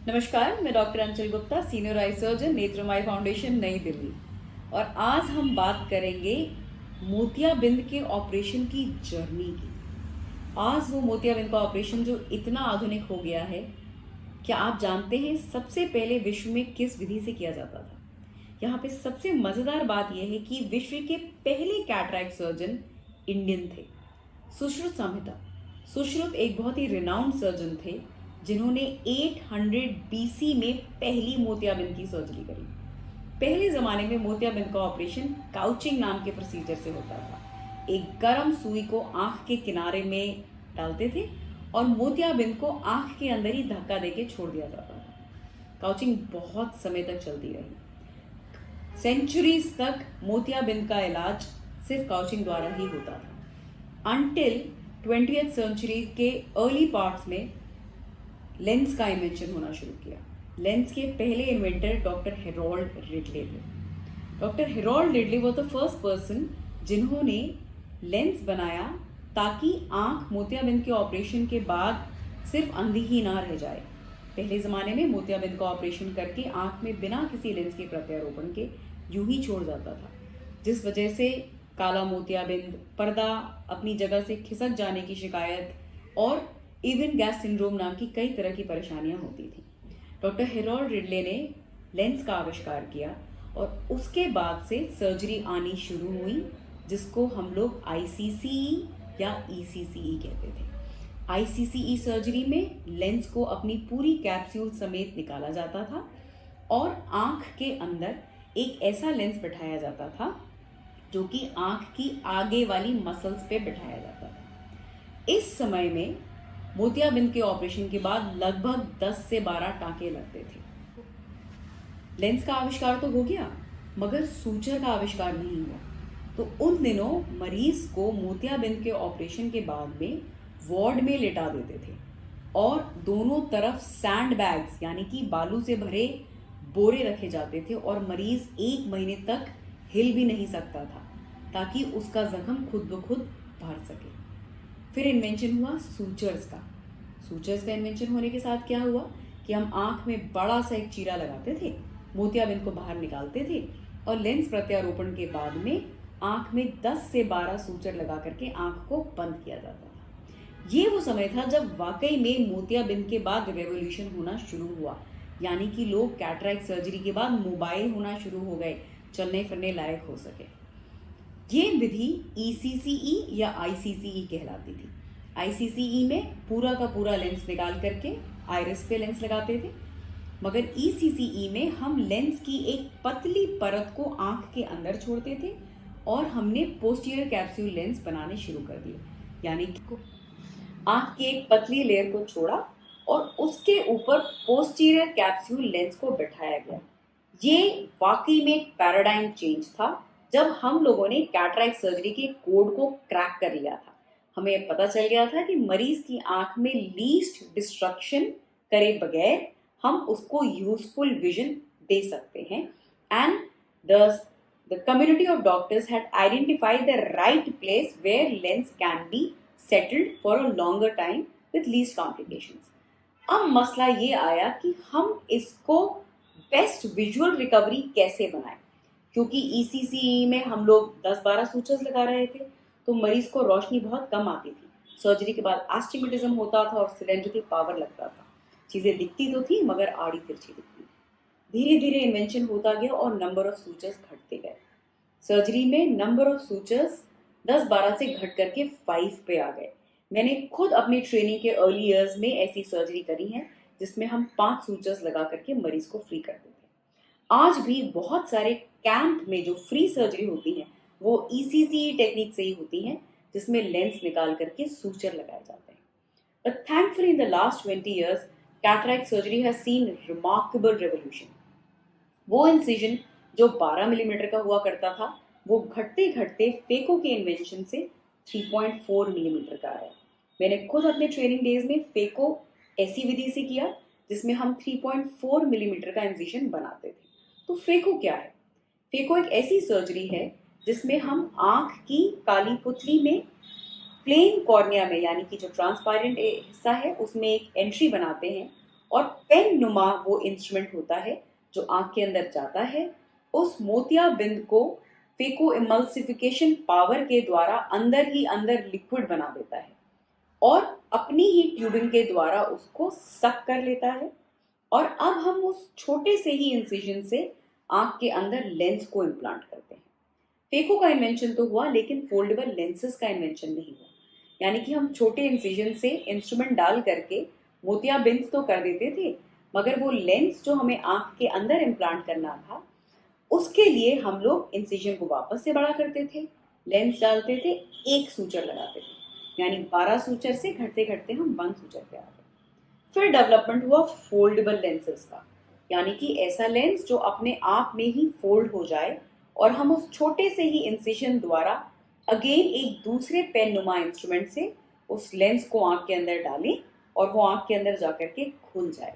नमस्कार, मैं doctor Anchal Gupta, senior eye surgeon, Netramai foundation, New Delhi. और आज हम बात करेंगे मोतियाबिंद के ऑपरेशन की जर्नी की। आज वो मोतियाबिंद का ऑपरेशन जो इतना आधुनिक हो गया है, क्या आप जानते हैं सबसे पहले विश्व में किस विधि से किया जाता था? यहाँ पे सबसे मज़ेदार बात यह है कि विश्व के पहले कैटरैक्ट सर्जन इंडियन थे, सुश्रुत संहिता। सुश्रुत एक बहुत ही रिनाउंड सर्जन थे जिन्होंने 800 बीसी में पहली मोतियाबिंद की सर्जरी करी। पहले ज़माने में मोतियाबिंद का ऑपरेशन काउचिंग नाम के प्रोसीजर से होता था। एक गर्म सुई को आँख के किनारे में डालते थे और मोतियाबिंद को आँख के अंदर ही धक्का देके छोड़ दिया जाता था। काउचिंग बहुत समय तक चलती रही। सेंचुरीज तक मोतियाबिंद का इलाज सिर्फ काउचिंग द्वारा ही होता था, अनटिल 20th सेंचुरी के अर्ली पार्ट्स में लेंस का इन्वेंशन होना शुरू किया। लेंस के पहले इन्वेंटर डॉक्टर हेरोल्ड रिडले थे। डॉक्टर हेरोल्ड रिडले वो द फर्स्ट पर्सन जिन्होंने लेंस बनाया ताकि आंख मोतियाबिंद के ऑपरेशन के बाद सिर्फ अंधी ही ना रह जाए। पहले ज़माने में मोतियाबिंद का ऑपरेशन करके आंख में बिना किसी लेंस के प्रत्यारोपण के यूं ही छोड़ जाता था, जिस वजह से काला मोतियाबिंद, पर्दा अपनी जगह से खिसक जाने की शिकायत और इवन गैस सिंड्रोम नाम की कई तरह की परेशानियां होती थी। डॉक्टर हेरोल्ड रिडले ने लेंस का आविष्कार किया और उसके बाद से सर्जरी आनी शुरू हुई, जिसको हम लोग ICCE या ECCE कहते थे। ICCE सर्जरी में लेंस को अपनी पूरी कैप्सूल समेत निकाला जाता था और आँख के अंदर एक ऐसा लेंस बिठाया जाता था जो कि आँख की आगे वाली मसल्स पे बिठाया जाता था। इस समय में मोतियाबिंद के ऑपरेशन के बाद लगभग 10 से 12 टाँके लगते थे। लेंस का आविष्कार तो हो गया, मगर सूचर का आविष्कार नहीं हुआ। तो उन दिनों मरीज को मोतियाबिंद के ऑपरेशन के बाद में वार्ड में लेटा देते थे और दोनों तरफ सैंड बैग्स यानी कि बालू से भरे बोरे रखे जाते थे और मरीज 1 महीने तक हिल भी नहीं सकता था ताकि उसका जख्म खुद ब खुद भर सके। फिर इन्वेंशन हुआ सूचर्स का। सूचर्स का इन्वेंशन होने के साथ क्या हुआ कि हम आँख में बड़ा सा एक चीरा लगाते थे, मोतियाबिंद को बाहर निकालते थे और लेंस प्रत्यारोपण के बाद में आँख में 10 से 12 सूचर लगा करके आँख को बंद किया जाता था। ये वो समय था जब वाकई में मोतियाबिंद के बाद रेवोल्यूशन होना शुरू हुआ, यानी कि लोग कैटरैक्ट सर्जरी के बाद मोबाइल होना शुरू हो गए, चलने फिरने लायक हो सके। ये विधि ECCE या ICCE कहलाती थी। ICCE में पूरा का पूरा लेंस निकाल करके आइरिस पे लेंस लगाते थे, मगर ECCE में हम लेंस की एक पतली परत को आंख के अंदर छोड़ते थे और हमने पोस्टीरियर कैप्सूल लेंस बनाने शुरू कर दिए, यानी कि आंख की एक पतली लेयर को छोड़ा और उसके ऊपर पोस्टीरियर कैप्सूल लेंस को बिठाया गया। ये वाकई में एक पैराडाइम चेंज था जब हम लोगों ने कैटरैक्ट सर्जरी के कोड को क्रैक कर लिया था। हमें पता चल गया था कि मरीज की आंख में लीस्ट डिस्ट्रक्शन करे बगैर हम उसको यूजफुल विजन दे सकते हैं। And the community of doctors had identified the right place where lens can be settled for a longer time with least complications. अब मसला ये आया कि हम इसको बेस्ट विजुअल रिकवरी कैसे बनाएं, क्योंकि ECCE में हम लोग 10-12 सूचर्स लगा रहे थे तो मरीज को रोशनी बहुत कम आती थी। सर्जरी के बाद एस्टिग्मेटिज्म होता था और सिलेंडर पावर लगता था। चीज़ें दिखती तो थी मगर आड़ी तिरछी दिखती। धीरे धीरे इन्वेंशन होता गया और नंबर ऑफ सूचर्स घटते गए। सर्जरी में नंबर ऑफ सूचर्स 10-12 से घट करके 5 पे आ गए। मैंने खुद अपनी ट्रेनिंग के अर्ली ईयर्स में ऐसी सर्जरी करी है जिसमें हम 5 सूचर्स लगा करके मरीज को फ्री करते थे। आज भी बहुत सारे कैंप में जो फ्री सर्जरी होती है वो ECCE टेक्निक से ही होती है, जिसमें लेंस निकाल करके सूचर लगाए जाते हैं। But thankfully in the last 20 years cataract surgery has seen remarkable revolution. वो इंसिजन जो 12 मिलीमीटर का हुआ करता था वो घटते घटते फेको के इन्वेंशन से 3.4 मिलीमीटर का आया। मैंने खुद अपने ट्रेनिंग डेज में फेको ऐसी विधि से किया जिसमें हम 3.4 मिलीमीटर का इंसिजन बनाते थे। तो फेको क्या है? फेको एक ऐसी सर्जरी है जिसमें हम आँख की काली पुतली में प्लेन कॉर्निया में, यानी कि जो ट्रांसपेरेंट हिस्सा है उसमें एक एंट्री बनाते हैं और पेन नुमा वो इंस्ट्रूमेंट होता है जो आंख के अंदर जाता है, उस मोतियाबिंद को फेको इमल्सिफिकेशन पावर के द्वारा अंदर ही अंदर लिक्विड बना देता है और अपनी ही ट्यूबिंग के द्वारा उसको सक कर लेता है। और अब हम उस छोटे से ही इंसिजन से आंख के अंदर लेंस को इम्प्लांट करते हैं। फेको का इन्वेंशन तो हुआ, लेकिन फोल्डेबल लेंसेज का इन्वेंशन नहीं हुआ। यानी कि हम छोटे इंसिजन से इंस्ट्रूमेंट डाल करके मोतियाबिंद तो कर देते थे, मगर वो लेंस जो हमें आंख के अंदर इम्प्लांट करना था, उसके लिए हम लोग इंसिजन को वापस से बड़ा करते थे, लेंस डालते थे, एक सूचर लगाते थे, यानी 12 सूचर से घटते घटते हम 1 सूचर पे आ गए। फिर डेवलपमेंट हुआ फोल्डेबल लेंसेज का, यानी कि ऐसा लेंस जो अपने आप में ही फोल्ड हो जाए और हम उस छोटे से ही इंसिजन द्वारा अगेन एक दूसरे पेन नुमा इंस्ट्रूमेंट से उस लेंस को आंख के अंदर डालें और वो आंख के अंदर जाकर के खुल जाए।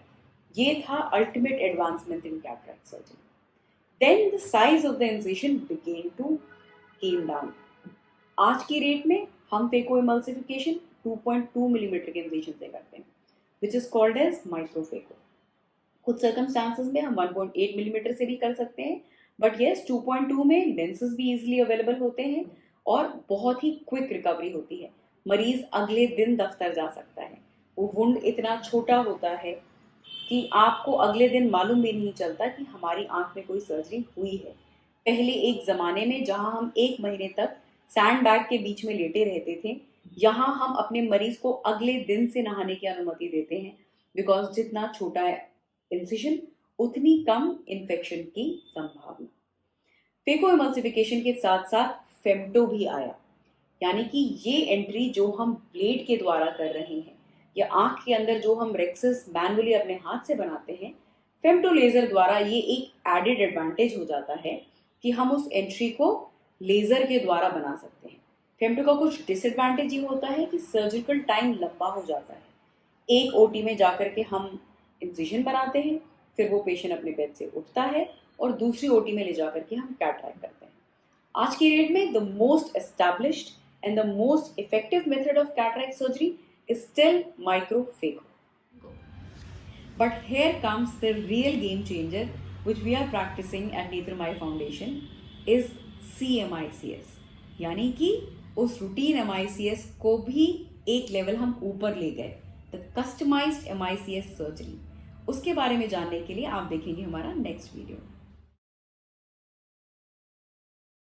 ये था ultimate advancement in cataract surgery. Then the size of the incision began to came down. आज की रेट में हम फेको इमल्सिफिकेशन 2.2 मिलीमीटर के इंसिजन से करते हैं, which is called as माइक्रोफेको। कुछ सर्कमस्टांसेस में हम 1.8 मिलीमीटर से भी कर सकते हैं, बट यस 2.2 में लेंसेज भी इजीली अवेलेबल होते हैं और बहुत ही क्विक रिकवरी होती है। मरीज अगले दिन दफ्तर जा सकता है। वो वुंड इतना छोटा होता है कि आपको अगले दिन मालूम भी नहीं चलता कि हमारी आंख में कोई सर्जरी हुई है। पहले एक ज़माने में जहां हम 1 महीने तक सैंड बैग के बीच में लेटे रहते थे, यहाँ हम अपने मरीज को अगले दिन से नहाने की अनुमति देते हैं, बिकॉज जितना छोटा है इंसिजन उतनी कम इन्फेक्शन की संभावना। फेको इमल्सिफिकेशन के साथ साथ फेम्टो भी आया, यानी कि ये एंट्री जो हम ब्लेड के द्वारा कर रहे हैं या आंख के अंदर जो हम रेक्सेस मैनुअली अपने हाथ से बनाते हैं, फेम्टो लेजर द्वारा ये एक एडेड एडवांटेज हो जाता है कि हम उस एंट्री को लेजर के द्वारा बना सकते हैं। फेम्टो का कुछ डिसएडवांटेज ये होता है कि सर्जिकल टाइम लंबा हो जाता है। एक ओटी में जाकर के हम इंसिजन बनाते हैं, फिर वो पेशेंट अपने बेड से उठता है और दूसरी ओटी में ले जाकर के हम कैटरैक्ट करते हैं। आज की डेट में the most established and the most effective method of cataract surgery is still microphaco. But here comes the real game changer which we are practicing at Netramai Foundation is CMICS, यानी कि उस routine MICS को भी एक level हम ऊपर ले गए, द कस्टमाइज्ड MICS सर्जरी। उसके बारे में जानने के लिए आप देखेंगे हमारा नेक्स्ट वीडियो।